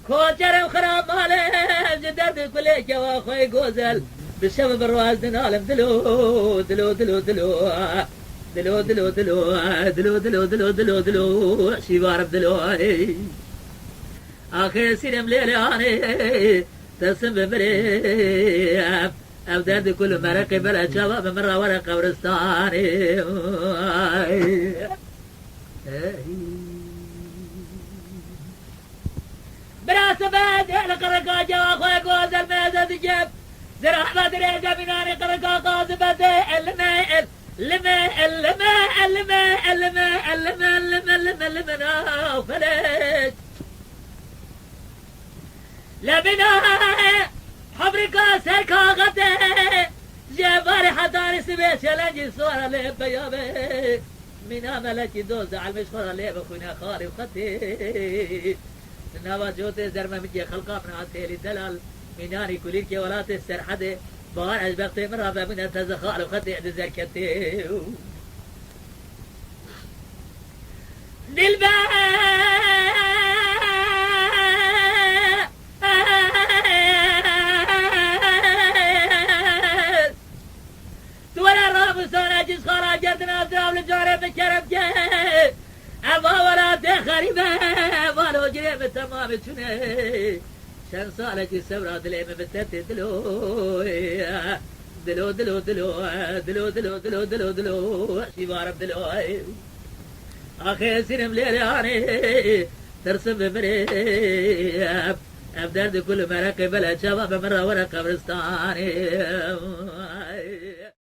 كوجر وخراب ماله جدد كل جوا خوي جوزل بالشباب الرواز دنالم دلو دلو دلو دلو دلو دلو دلو دلو دلو دلو دلو دلو شيبارب دلو آخر سينم ليلاني تسم بمريب أبداد كل مرق بلا شباب مرة ورا قبرستاني براس بعد لقرقا جوا خويا جوز الميزة تجيب زرع ما ادري جابناني قرقا قاذبة الماء الماء الماء الماء الماء الماء الماء الماء فلج لبنا حبركا سركا غته جبار حضاري سبيش يلنجي صورة ليه بيابي من عملك دوز على المشهورة ليه بخونا خاري وختي نوا جوتي زرمة مجي خلقا من عتيلي دلال مناني كليك ولات السرحدة بغار عجبقتي من رابع من التزخال وختي عد زركتي دلبا جس خارا جردنا درام لجاري بكرم جي أبا ولا تخريبه والو جريب تمام تشني شن صالك السبرة دليم بتتي دلو دلو دلو دلو دلو دلو دلو دلو دلو شبارب دلو أخي سينم ليلاني ترسم بمريب أبدرد كل مرق بلا شباب مرة ورا قبرستاني